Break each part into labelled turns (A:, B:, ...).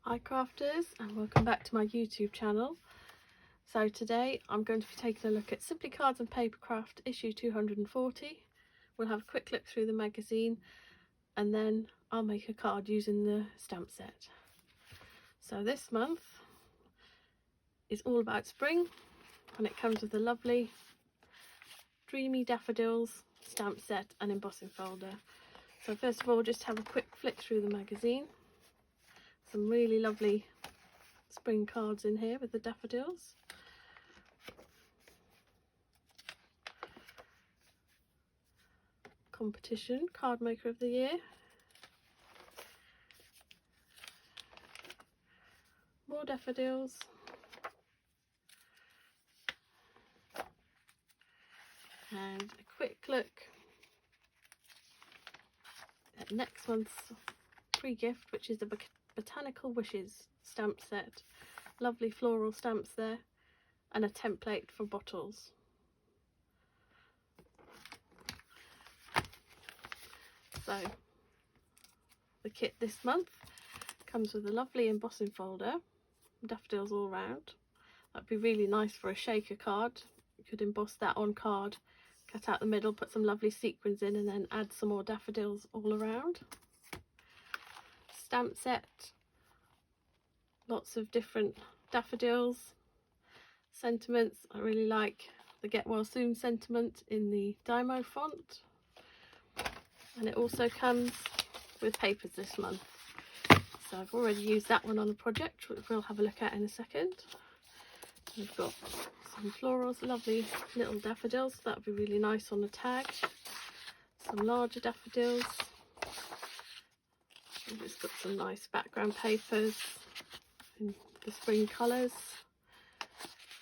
A: Hi crafters, and welcome back to my YouTube channel. So today I'm going to be taking a look at Simply Cards and Papercraft issue 240. We'll have a quick look through the magazine and then I'll make a card using the stamp set. So this month is all about spring and it comes with a lovely Dreamy Daffodils stamp set and embossing folder. So first of all, just have a quick flick through the magazine. Some really lovely spring cards in here with the daffodils. Competition, Card Maker of the Year. More daffodils. And a quick look at next month's free gift, which is the Botanical Wishes stamp set. Lovely floral stamps there and a template for bottles. So the kit this month comes with a lovely embossing folder, daffodils all round. That'd be really nice for a shaker card. You could emboss that on card, cut out the middle, put some lovely sequins in and then add some more daffodils all around. Stamp set, lots of different daffodils. Sentiments, I really like the Get Well Soon sentiment in the Dymo font. And it also comes with papers this month. So I've already used that one on a project, which we'll have a look at in a second. We've got some florals, lovely little daffodils. That would be really nice on the tag. Some larger daffodils. And it's got some nice background papers in the spring colours.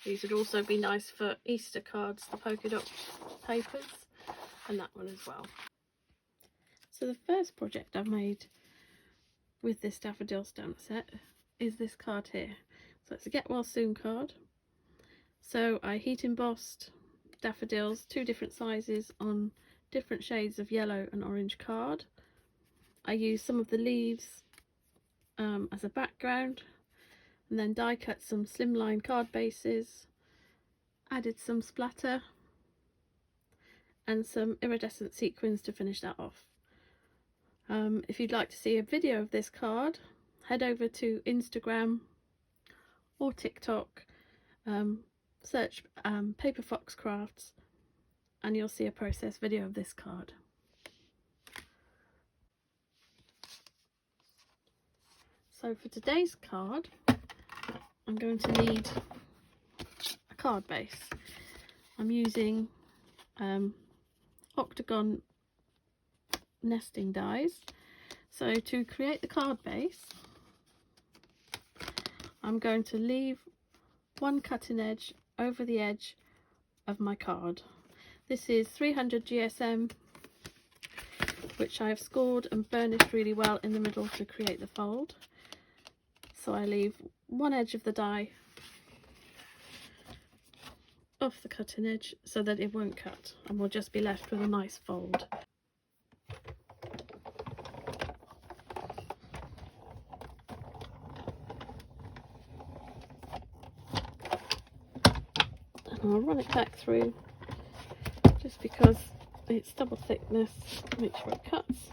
A: These would also be nice for Easter cards, the polka dot papers, and that one as well. So the first project I've made with this daffodil stamp set is this card here. So it's a Get Well Soon card. So I heat embossed daffodils, 2 different sizes on different shades of yellow and orange card. I used some of the leaves as a background and then die cut some slimline card bases, added some splatter and some iridescent sequins to finish that off. If you'd like to see a video of this card, head over to Instagram or TikTok, search Paperfox Crafts and you'll see a process video of this card. So for today's card, I'm going to need a card base. I'm using octagon nesting dies. So to create the card base, I'm going to leave one cutting edge over the edge of my card. This is 300 GSM, which I have scored and burnished really well in the middle to create the fold. So I leave one edge of the die off the cutting edge so that it won't cut and we'll just be left with a nice fold. And I'll run it back through just because it's double thickness, make sure it cuts.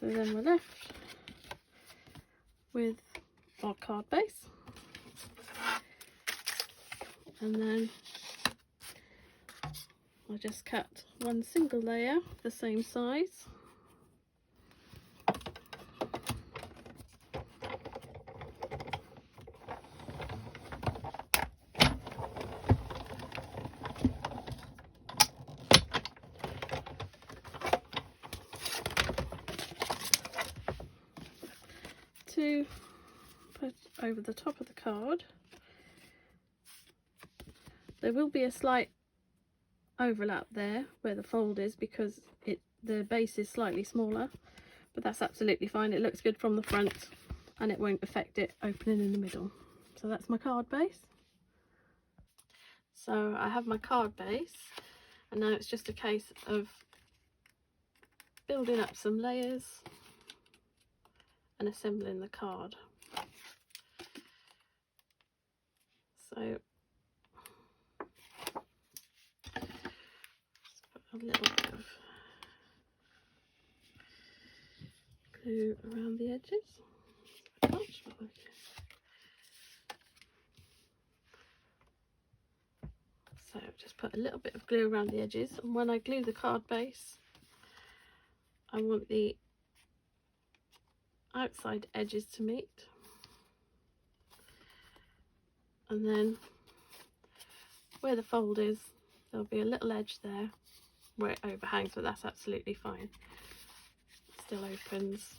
A: So then we're left with our card base, and then I just cut one single layer the same size. To put over the top of the card. There will be a slight overlap there where the fold is because the base is slightly smaller, but that's absolutely fine. It looks good from the front and it won't affect it opening in the middle. So that's my card base. So I have my card base and now it's just a case of building up some layers and assembling the card. So just put a little bit of glue around the edges. Not much, but okay. So just put a little bit of glue around the edges, and when I glue the card base, I want the outside edges to meet, and then where the fold is, there'll be a little edge there where it overhangs, but that's absolutely fine. It still opens,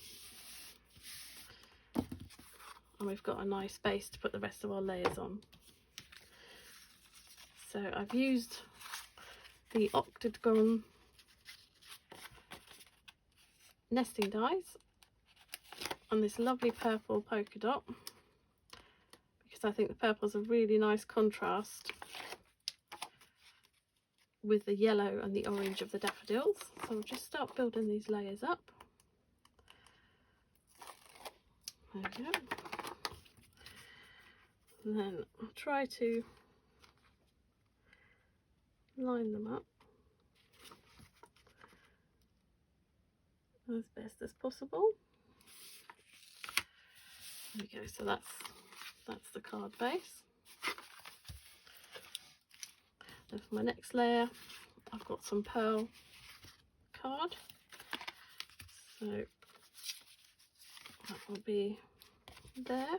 A: and we've got a nice base to put the rest of our layers on. So I've used the octagon nesting dies on this lovely purple polka dot, because I think the purple is a really nice contrast with the yellow and the orange of the daffodils. So I'll just start building these layers up. There we go. And then I'll try to line them up as best as possible. There we go. So that's the card base. Then for my next layer, I've got some pearl card, so that will be there.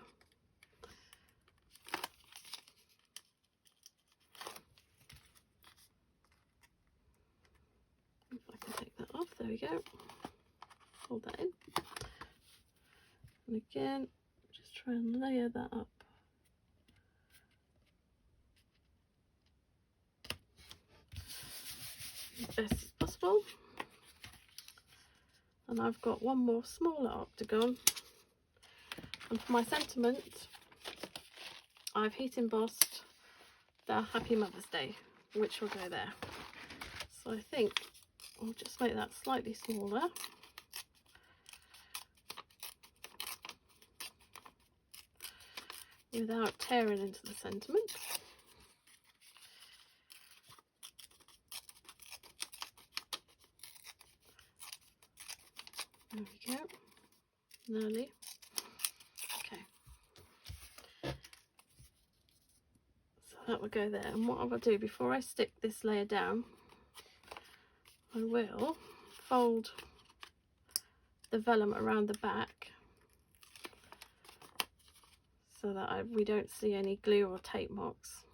A: If I can take that off, there we go. Hold that in, and again, just try and layer that up. As best as possible. And I've got one more smaller octagon, and for my sentiment I've heat embossed the Happy Mother's Day, which will go there. So I think I'll just make that slightly smaller. Without tearing into the sentiment. There we go. Nearly. Okay. So that will go there. And what I will do before I stick this layer down, I will fold the vellum around the back so that we don't see any glue or tape marks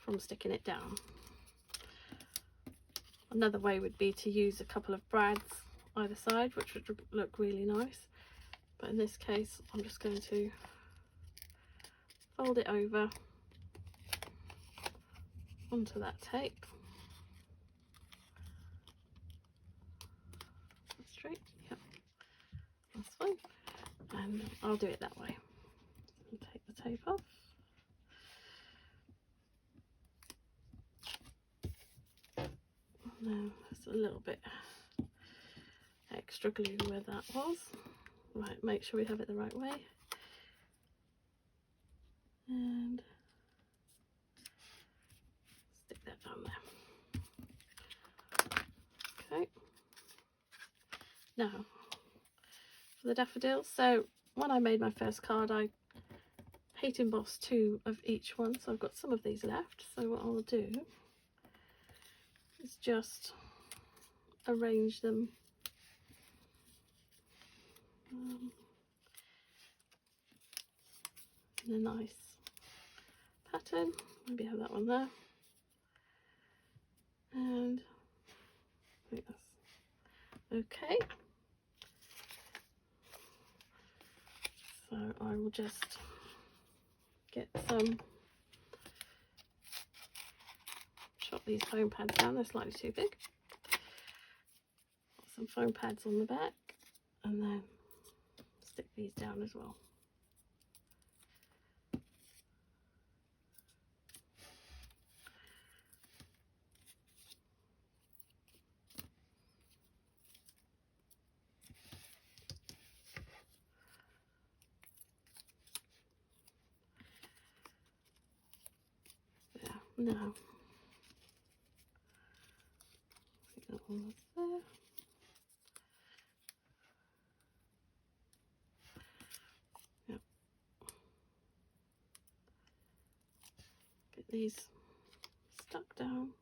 A: from sticking it down. Another way would be to use a couple of brads either side, which would look really nice, but in this case I'm just going to fold it over onto that tape. That's straight, yep, that's fine, and I'll do it that way. Take the tape off. Now there's a little bit extra glue where that was. Right, make sure we have it the right way. And stick that down there. Okay. Now, for the daffodils, so when I made my first card, I heat embossed 2 of each one, so I've got some of these left. So what I'll do is just arrange them in a nice pattern. Maybe have that one there, and I think that's okay. So I will just get some, chop these foam pads down, they're slightly too big. Put some foam pads on the back, and then stick these down as well. Now, I think that one was there. Yep. Get these stuck down.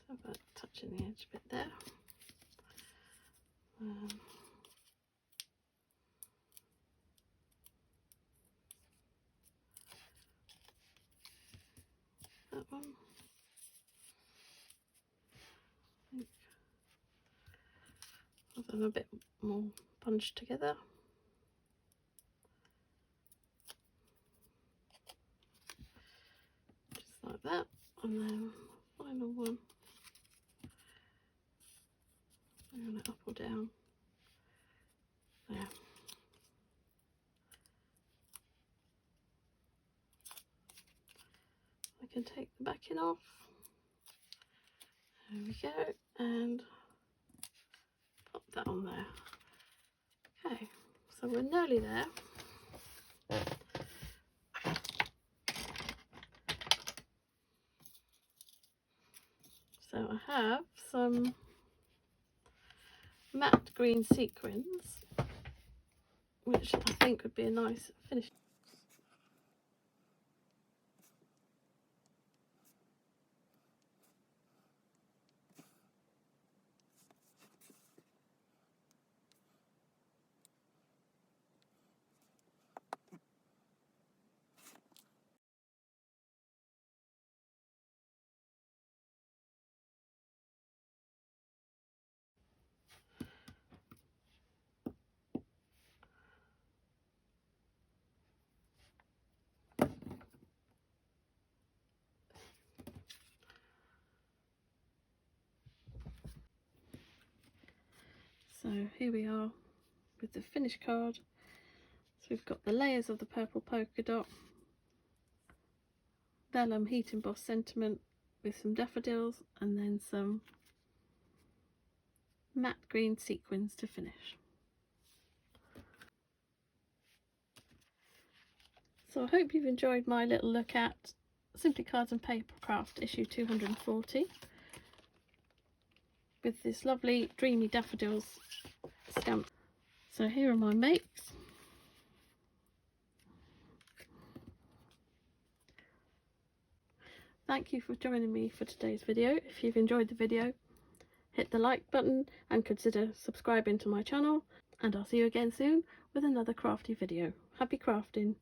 A: So about touching the edge a bit there. That one. Have them a bit more bunched together. Just like that. And then the final one. Bring it up or down. There. I can take the backing off. There we go. And pop that on there. Okay, so we're nearly there. So I have some matte green sequins, which I think would be a nice finish. So here we are with the finished card. So we've got the layers of the purple polka dot, vellum heat embossed sentiment with some daffodils, and then some matte green sequins to finish. So I hope you've enjoyed my little look at Simply Cards and Papercraft issue 240 with this lovely Dreamy Daffodils stamp. So here are my makes. Thank you for joining me for today's video. If you've enjoyed the video, hit the like button and consider subscribing to my channel, and I'll see you again soon with another crafty video. Happy crafting!